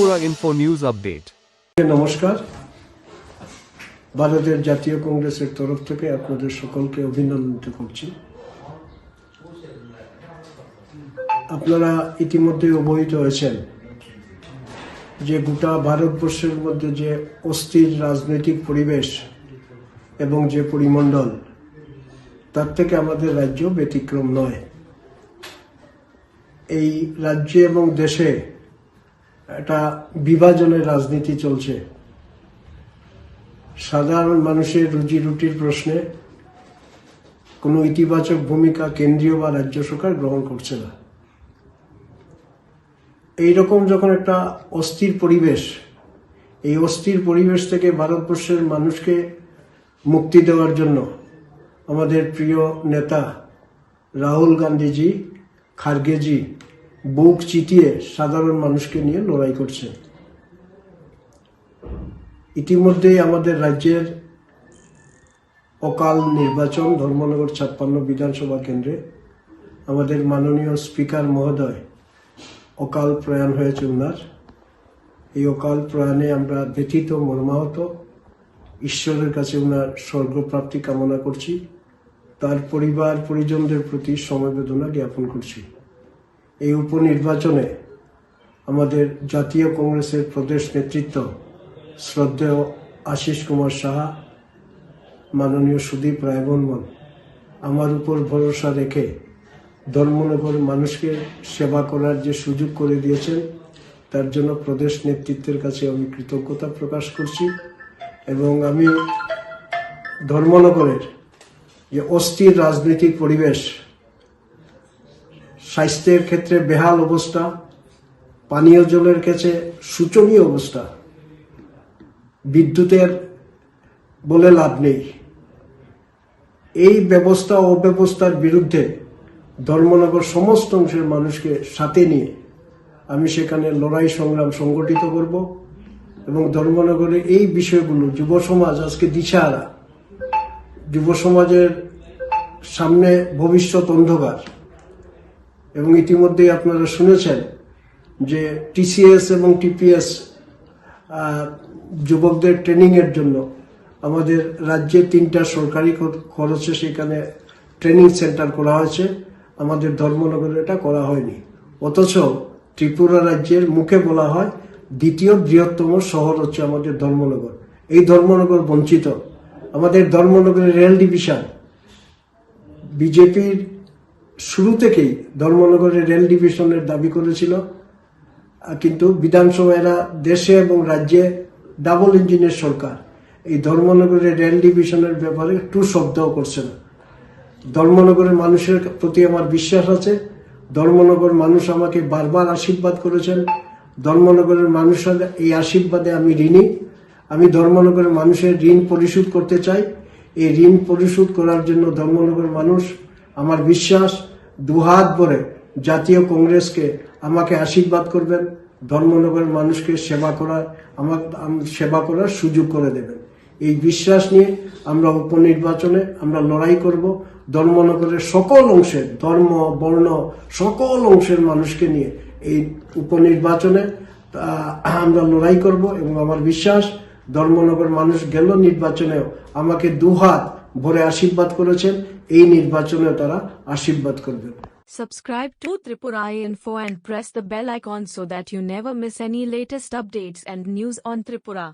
Tripura info news update. নমস্কার। ভারতের জাতীয় কংগ্রেসের তরফ থেকে আপনাদের সকলকে অভিনন্দিত করছি। আপনারা ইতিমধ্যে অবহিত হয়েছেন যে গোটা ভারতবর্ষের মধ্যে যে অস্থির রাজনৈতিক পরিবেশ এবং যে পরিমণ্ডল, তার থেকে আমাদের রাজ্য ব্যতিক্রম নয়। এই রাজ্যে এবং দেশে একটা বিভাজনের রাজনীতি চলছে। সাধারণ মানুষের রুজি রুটির প্রশ্নে কোনো ইতিবাচক ভূমিকা কেন্দ্রীয় বা রাজ্য সরকার গ্রহণ করছে না। এইরকম যখন একটা অস্থির পরিবেশ, এই অস্থির পরিবেশ থেকে ভারতবর্ষের মানুষকে মুক্তি দেওয়ার জন্য আমাদের প্রিয় নেতা রাহুল গান্ধীজি, খার্গেজি বুক চিতিয়ে সাধারণ মানুষকে নিয়ে লড়াই করছে। ইতিমধ্যেই আমাদের রাজ্যের অকাল নির্বাচন, ধর্মনগর 56 বিধানসভা কেন্দ্রে আমাদের মাননীয় স্পিকার মহোদয় অকাল প্রয়াণ হয়েছে ওনার। এই অকাল প্রয়াণে আমরা ব্যথিত, মর্মাহত। ঈশ্বরের কাছে ওনার স্বর্গপ্রাপ্তি কামনা করছি। তার পরিবার পরিজনদের প্রতি সমবেদনা জ্ঞাপন করছি। এই উপনির্বাচনে আমাদের জাতীয় কংগ্রেসের প্রদেশ নেতৃত্ব শ্রদ্ধেয় আশিস কুমার সাহা, মাননীয় সুদীপ রায়বর্মন আমার উপর ভরসা রেখে ধর্মনগর মানুষকে সেবা করার যে সুযোগ করে দিয়েছেন, তার জন্য প্রদেশ নেতৃত্বের কাছে আমি কৃতজ্ঞতা প্রকাশ করছি। এবং আমি ধর্মনগরের যে অস্থির রাজনৈতিক পরিবেশ, স্বাস্থ্যের ক্ষেত্রে বেহাল অবস্থা, পানীয় জলের ক্ষেত্রে শোচনীয় অবস্থা, বিদ্যুতের বলে লাভ নেই, এই ব্যবস্থা অব্যবস্থার বিরুদ্ধে ধর্মনগর সমস্ত অংশের মানুষকে সাথে নিয়ে আমি সেখানে লড়াই সংগ্রাম সংগঠিত করব। এবং ধর্মনগরের এই বিষয়গুলো যুব সমাজ আজকে দিশাহারা, যুব সমাজের সামনে ভবিষ্যৎ অন্ধকার। এবং ইতিমধ্যেই আপনারা শুনেছেন যে টিসিএস এবং টিপিএস যুবকদের ট্রেনিংয়ের জন্য আমাদের রাজ্যে 3টা সরকারি খরচে সেখানে ট্রেনিং সেন্টার করা হয়েছে। আমাদের ধর্মনগরে এটা করা হয়নি। অথচ ত্রিপুরা রাজ্যের মুখে বলা হয় দ্বিতীয় বৃহত্তম শহর হচ্ছে আমাদের ধর্মনগর। এই ধর্মনগর বঞ্চিত। আমাদের ধর্মনগরের রেল ডিভিশন, বিজেপির শুরু থেকেই ধর্মনগরের রেল ডিভিশনের দাবি করেছিল, কিন্তু বিধানসভা এরা দেশে এবং রাজ্যে ডাবল ইঞ্জিনের সরকার, এই ধর্মনগরের রেল ডিভিশনের ব্যাপারে একটু শব্দও করছে না। ধর্মনগরের মানুষের প্রতি আমার বিশ্বাস আছে। ধর্মনগর মানুষ আমাকে বারবার আশীর্বাদ করেছেন। ধর্মনগরের মানুষের এই আশীর্বাদে আমি ঋণী। আমি ধর্মনগরের মানুষের ঋণ পরিশোধ করতে চাই। এই ঋণ পরিশোধ করার জন্য ধর্মনগরের মানুষ, আমার বিশ্বাস, দুহাত ভরে জাতীয় কংগ্রেসকে আমাকে আশীর্বাদ করবেন। ধর্মনগরের মানুষকে সেবা করার সুযোগ করে দেবেন। এই বিশ্বাস নিয়ে আমরা উপনির্বাচনে আমরা লড়াই করব। ধর্মনগরের সকল অংশের, ধর্ম বর্ণ সকল অংশের মানুষকে নিয়ে এই উপনির্বাচনে আমরা লড়াই করব। এবং আমার বিশ্বাস ধর্মনগর মানুষ গেল নির্বাচনেও আমাকে দুহাত ভরে আশীর্বাদ করেছেন। এই নির্বাচনেও তারা আশীর্বাদ করবেন। Subscribe to Tripura Info and press the bell icon so that you never miss any latest updates and news on Tripura.